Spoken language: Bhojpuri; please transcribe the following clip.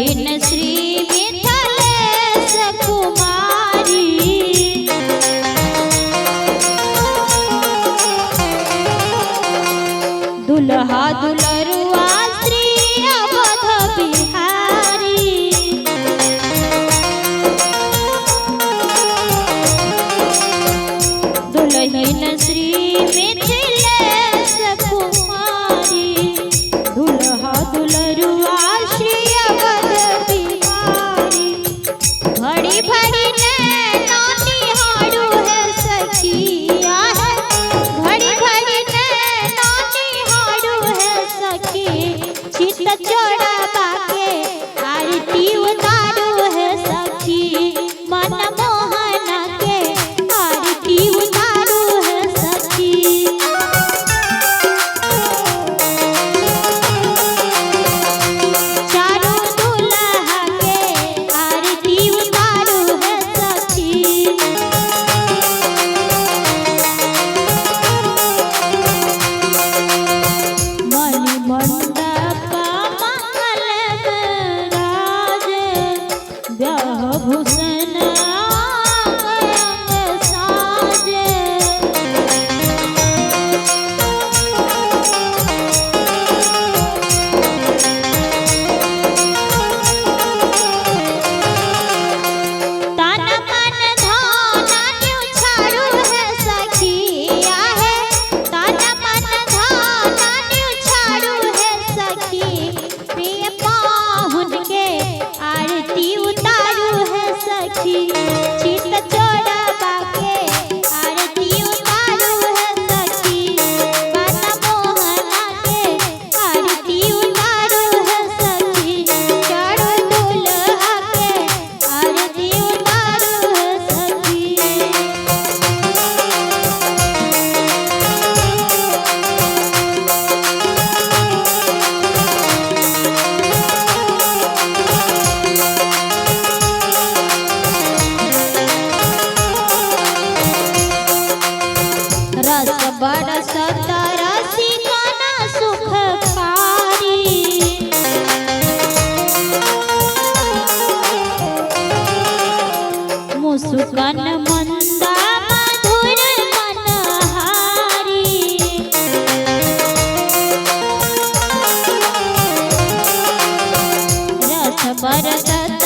दुल्हन श्री मिथिलेश कुमारी। दुल्हा दुल्हरुआ श्री अवध बिहारी। दुल्हन श्री मिथिलेश कुमारी। दुल्हा दुल्हरुआ श्री अवध बिहारी। भड़ी भड़ी नैना निहारू है सखिया है। भड़ी भड़ी नैना निहारू है सखी। चित चढ़ा के आरती उतारू है सखी। मन मोहन के आरती उतारू है सखी। चारों दुल्हा के आरती उतारू है सखी। मणि मंडप मंगल राजे। ब्याह भूषण अंग अंग साजे। तन मन धन न्युछारू है सखिया है। तन मन धन न्युछारू है सखी। प्रिय पाहुन के आरती उतारू है सखी। चित चढ़ा के आरती उतारू है सखी। मन मोहन के आरती उतारू है सखी। चारों दुल्हा के आरती उतारू है सखी। रस बरसत रसिकन सुखकारी। मुस्कान मंदा मधुर मनहारी। रस बरसत